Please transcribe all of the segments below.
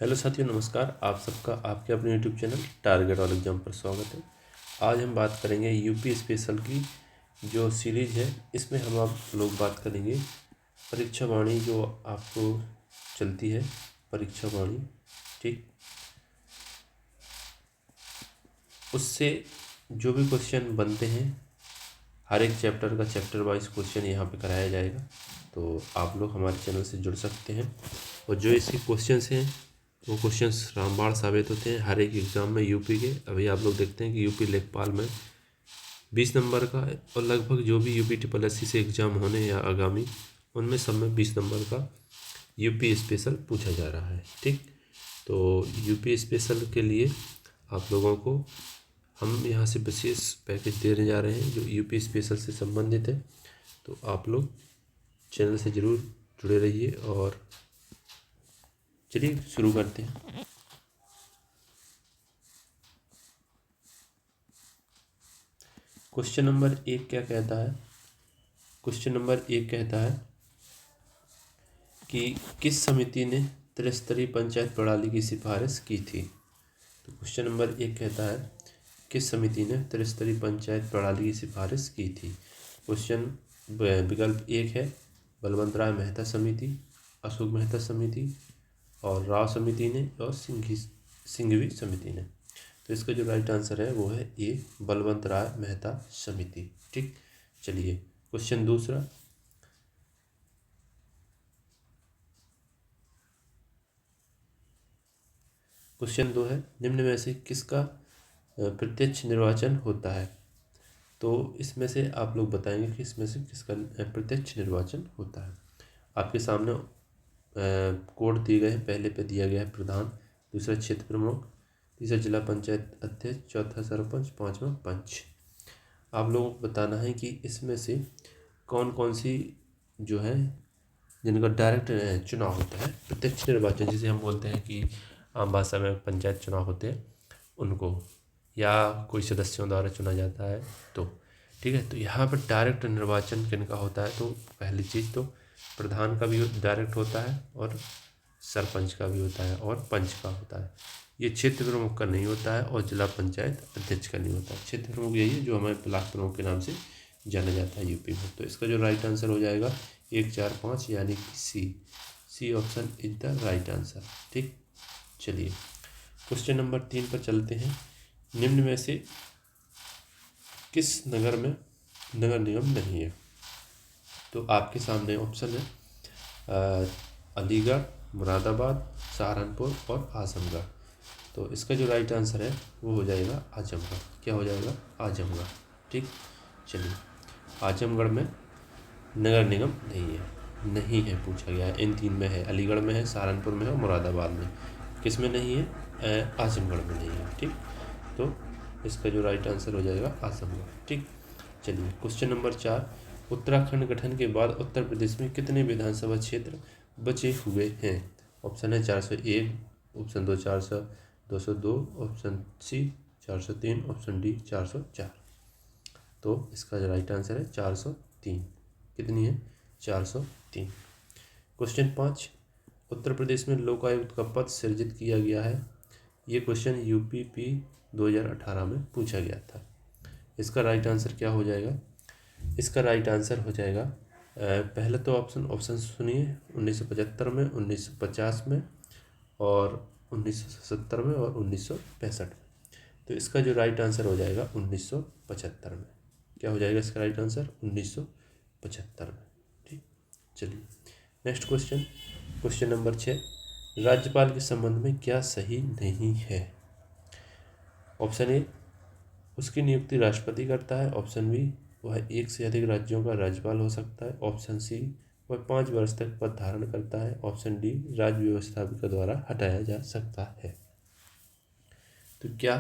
Hello साथियों, नमस्कार। आप सबका आपके अपने YouTube channel target all exam पर स्वागत है। आज हम बात करेंगे यूपी स्पेशल की जो सीरीज़ है। इसमें हम आप लोग बात करेंगे परीक्षा वाणी जो आपको चलती है, परीक्षा वाणी, ठीक। उससे जो भी क्वेश्चन बनते हैं, हर एक चैप्टर का चैप्टर वाइज क्वेश्चन यहाँ पे कराया जाएगा। तो आप लोग हमारे चैनल से जुड़ सकते हैं और जो इसके क्वेश्चंस हैं वो क्वेश्चंस रामबाण साबित होते हैं हर एक एग्ज़ाम में यूपी के। अभी आप लोग देखते हैं कि यूपी लेखपाल में 20 नंबर का और लगभग जो भी यूपी ट्रिपल एस सी से एग्ज़ाम होने या आगामी, उनमें सब में 20 नंबर का यूपी स्पेशल पूछा जा रहा है, ठीक। तो यूपी स्पेशल के लिए आप लोगों को हम यहाँ से विशेष पैकेज देने जा रहे हैं जो यूपी स्पेशल से संबंधित है। तो आप लोग चैनल से ज़रूर जुड़े रहिए और चलिए शुरू करते हैं। क्वेश्चन नंबर 1 क्या कहता है? क्वेश्चन नंबर 1 कहता है कि किस समिति ने त्रिस्तरीय पंचायत प्रणाली की सिफारिश की थी? तो क्वेश्चन नंबर 1 कहता है किस समिति ने त्रिस्तरीय पंचायत प्रणाली की सिफारिश की थी? क्वेश्चन विकल्प 1 है बलवंत राय मेहता समिति, अशोक मेहता समिति और राव समिति ने और सिंघवी समिति ने। तो इसका जो राइट आंसर है वो है ए, बलवंत राय मेहता समिति, ठीक। चलिए क्वेश्चन दूसरा। क्वेश्चन 2 है निम्न में से किसका प्रत्यक्ष निर्वाचन होता है? तो इसमें से आप लोग बताएंगे कि इसमें से किसका प्रत्यक्ष निर्वाचन होता है। आपके सामने कोड दिए गए हैं। पहले पे दिया गया है प्रधान, दूसरा क्षेत्र प्रमुख, तीसरा जिला पंचायत अध्यक्ष, चौथा सरपंच, पांचवा पंच। आप लोगों को बताना है कि इसमें से कौन कौन सी जो है जिनका डायरेक्ट चुनाव होता है, प्रत्यक्ष निर्वाचन जिसे हम बोलते हैं कि आम भाषा में पंचायत चुनाव होते हैं उनको, या कोई सदस्यों द्वारा चुना जाता है तो, ठीक है। तो यहाँ पर डायरेक्ट निर्वाचन किनका होता है? तो पहली चीज़ तो प्रधान का भी डायरेक्ट होता है और सरपंच का भी होता है और पंच का होता है। ये क्षेत्र प्रमुख का नहीं होता है और जिला पंचायत अध्यक्ष का नहीं होता है। क्षेत्र प्रमुख यही है जो हमारे ब्लॉक प्रमुख के नाम से जाना जाता है यूपी में। तो इसका जो राइट आंसर हो जाएगा 1, 4, 5 यानी कि C option is the right answer, ठीक। चलिए क्वेश्चन नंबर 3 पर चलते हैं। निम्न में से किस नगर में नगर निगम नहीं है? तो आपके सामने ऑप्शन है अलीगढ़, मुरादाबाद, सहारनपुर और आजमगढ़। तो इसका जो राइट आंसर है वो हो जाएगा आजमगढ़। क्या हो जाएगा? आजमगढ़, ठीक। चलिए आजमगढ़ में नगर निगम नहीं है पूछा गया है। इन 3 में है, अलीगढ़ में है, सहारनपुर में है और मुरादाबाद में। किस में नहीं है? आजमगढ़ में नहीं है, ठीक। तो इसका जो राइट आंसर हो जाएगा आजमगढ़, ठीक। चलिए क्वेश्चन नंबर 4। उत्तराखंड गठन के बाद उत्तर प्रदेश में कितने विधानसभा क्षेत्र बचे हुए हैं? ऑप्शन है 401, option 2 400, 202, option C 403, option D 404। तो इसका जो राइट आंसर है 403। कितनी है? 403। क्वेश्चन 5। उत्तर प्रदेश में लोकायुक्त का पद सृजित किया गया है। ये क्वेश्चन यूपीपी 2018 में पूछा गया था। इसका राइट आंसर क्या हो जाएगा? इसका राइट आंसर हो जाएगा पहले तो ऑप्शन सुनिए, 1975 में, 1950 में और 1970 में और 1965 में। तो इसका जो राइट आंसर हो जाएगा 1975 में। क्या हो जाएगा इसका राइट आंसर? 1975 में, ठीक। चलिए नेक्स्ट क्वेश्चन, क्वेश्चन नंबर 6। राज्यपाल के संबंध में क्या सही नहीं है? ऑप्शन ए, उसकी नियुक्ति राष्ट्रपति करता है। ऑप्शन बी, वह एक से अधिक राज्यों का राज्यपाल हो सकता है। ऑप्शन सी, वह 5 वर्ष तक पद धारण करता है। ऑप्शन डी, राज्य व्यवस्थापिका द्वारा हटाया जा सकता है। तो क्या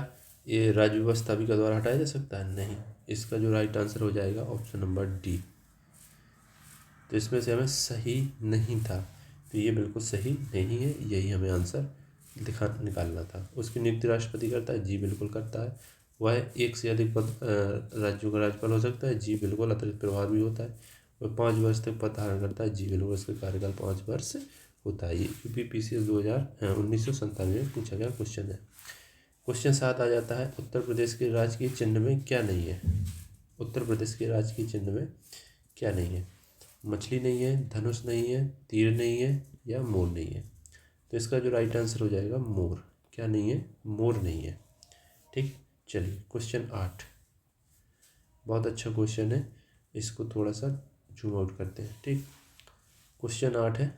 ये राज्य व्यवस्थापिका द्वारा हटाया जा सकता है? नहीं। इसका जो राइट आंसर हो जाएगा ऑप्शन नंबर डी। तो इसमें से हमें सही नहीं था, तो ये बिल्कुल सही नहीं है, यही हमें आंसर निकालना था। उसकी नियुक्ति राष्ट्रपति करता है, जी बिल्कुल करता है। वह एक से अधिक पद राज्यों का राज्यपाल हो सकता है, जी बिल्कुल। अतिरिक्त प्रभार भी होता है। वह 5 वर्ष तक पद धारण करता है, जी बिल्कुल। उसका कार्यकाल 5 वर्ष होता है। ये UPPCS 1997 में पूछा गया क्वेश्चन है। क्वेश्चन 7 आ जाता है, उत्तर प्रदेश के राजकीय चिन्ह में क्या नहीं है? उत्तर प्रदेश के राजकीय चिन्ह में क्या नहीं है? मछली नहीं है, धनुष नहीं है, तीर नहीं है या मोर नहीं है। तो इसका जो राइट आंसर हो जाएगा मोर। क्या नहीं है? मोर नहीं है। ठीक, चलिए क्वेश्चन 8 बहुत अच्छा क्वेश्चन है, इसको थोड़ा सा जूम आउट करते हैं। ठीक, क्वेश्चन 8 है,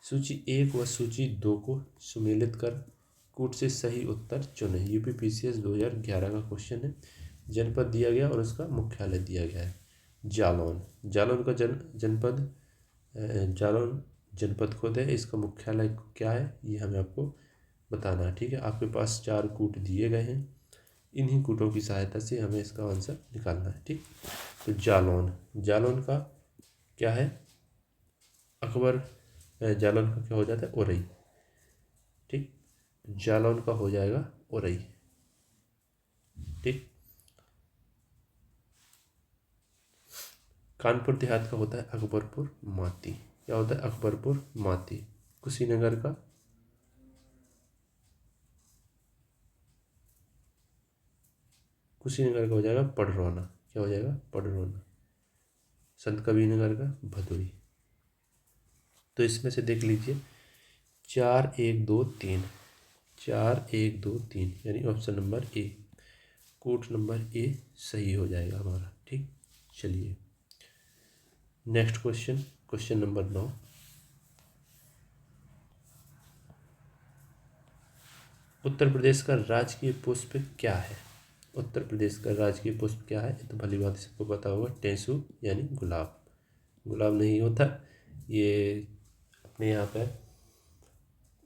सूची 1 व सूची 2 को सुमेलित कर कूट से सही उत्तर चुनें। UPPCS 2011 का क्वेश्चन है। जनपद दिया गया और उसका मुख्यालय दिया गया है जालौन। जालौन का जनपद जालौन जनपद खुद है। इसका मुख्यालय क्या है ये हमें आपको बताना है। ठीक है, आपके पास 4 कूट दिए गए हैं, इन्हीं कूटों की सहायता से हमें इसका आंसर निकालना है। ठीक, तो जालौन का क्या है? अकबर जालौन का क्या हो जाता है? उरई। ठीक, जालौन का हो जाएगा उरई। ठीक, कानपुर देहात का होता है अकबरपुर माती। क्या होता है? अकबरपुर माती। कुशीनगर का हो जाएगा पडरौना। क्या हो जाएगा? पडरौना। संत कबीरनगर का भदोई। तो इसमें से देख लीजिए 4 1 2 3 4 1 2 3 यानी ऑप्शन नंबर ए, कूट नंबर ए सही हो जाएगा हमारा। ठीक, चलिए next question, question number 9, Uttar Pradesh का राजकीय पुष्प क्या है? उत्तर प्रदेश का राजकीय पुष्प क्या है? ये तो भली बात सबको पता होगा, टेसू यानी गुलाब। गुलाब नहीं होता, ये अपने यहाँ पे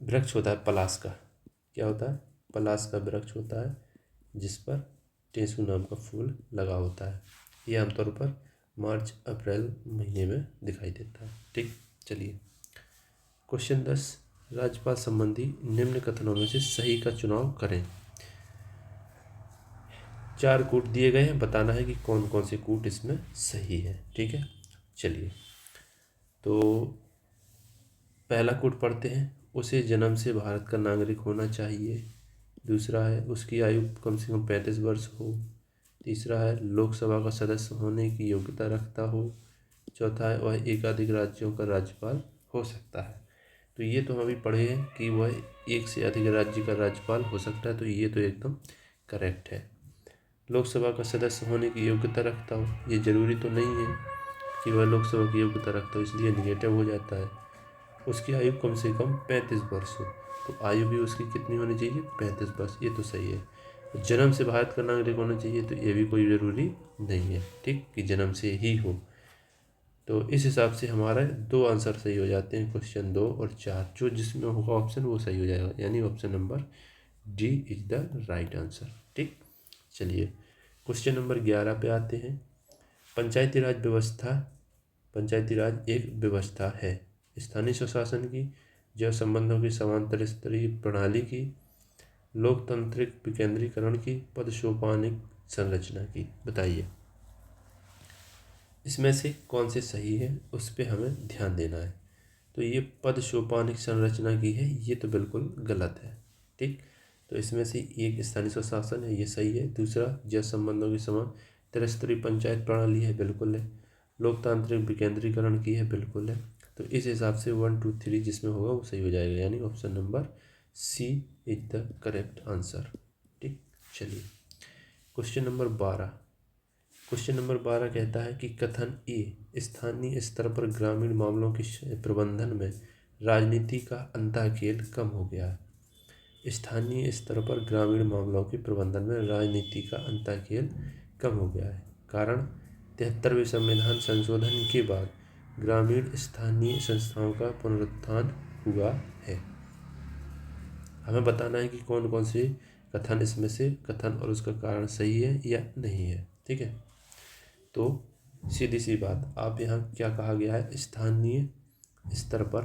वृक्ष होता है पलाश का। क्या होता है? पलाश का वृक्ष होता है जिस पर टेसू नाम का फूल लगा होता है। ये आमतौर पर मार्च अप्रैल महीने में दिखाई देता है। ठीक, चलिए क्वेश्चन 10, राज्यपाल संबंधी निम्न कथनों में से सही का चुनाव करें। 4 कूट दिए गए हैं, बताना है कि कौन कौन से कूट इसमें सही है। ठीक है, चलिए तो पहला कूट पढ़ते हैं, उसे जन्म से भारत का नागरिक होना चाहिए। दूसरा है उसकी आयु कम से कम 35 वर्ष हो। तीसरा है लोकसभा का सदस्य होने की योग्यता रखता हो। चौथा है वह एकाधिक राज्यों का राज्यपाल हो सकता है। तो ये तो हम अभी पढ़े हैं कि वह एक से अधिक राज्य का राज्यपाल हो सकता है, तो ये तो एकदम करेक्ट है। लोकसभा का सदस्य होने की योग्यता रखता हो, ये जरूरी तो नहीं है कि वह लोकसभा की योग्यता रखता हो, इसलिए निगेटिव हो जाता है। उसकी आयु कम से कम 35 वर्ष हो, तो आयु भी उसकी कितनी होनी चाहिए? 35 वर्ष, ये तो सही है। जन्म से भारत का नागरिक होना चाहिए, तो ये भी कोई ज़रूरी नहीं है। ठीक, कि जन्म से ही हो। तो इस हिसाब से हमारा 2 आंसर सही हो जाते हैं, क्वेश्चन 2 और 4। जो जिसमें होगा ऑप्शन वो सही हो जाएगा, यानी option number D is the right answer. ठीक, चलिए क्वेश्चन नंबर 11 पे आते हैं। पंचायती राज एक व्यवस्था है स्थानीय स्वशासन की, जैव संबंधों की समांतर स्तरीय प्रणाली की, लोकतांत्रिक विकेंद्रीकरण की, पदसोपानिक संरचना की। बताइए इसमें से कौन से सही है, उस पर हमें ध्यान देना है। तो ये पदसोपानिक संरचना की है, ये तो बिल्कुल गलत है। ठीक, तो इसमें से एक स्थानीय स्वशासन है, ये सही है। दूसरा जैव संबंधों की समान त्रिस्तरीय पंचायत प्रणाली है, बिल्कुल है। लोकतांत्रिक विकेंद्रीकरण की है, बिल्कुल है। तो इस हिसाब से 1 2 3 जिसमें होगा वो सही हो जाएगा, यानी option number C is the correct answer. ठीक, चलिए क्वेश्चन नंबर 12 कहता है कि कथन ए स्थानीय स्तर पर ग्रामीण मामलों के प्रबंधन में राजनीति का अंताखेल कम हो गया है। स्थानीय स्तर पर ग्रामीण मामलों के प्रबंधन में राजनीति का अंताखेल कम हो गया है। कारण 73वें संविधान संशोधन के बाद ग्रामीण स्थानीय संस्थाओं का पुनरुत्थान हुआ है। हमें बताना है कि कौन कौन से कथन इसमें से कथन और उसका कारण सही है या नहीं है। ठीक है, तो सीधी सी बात, आप यहाँ क्या कहा गया है? स्थानीय स्तर पर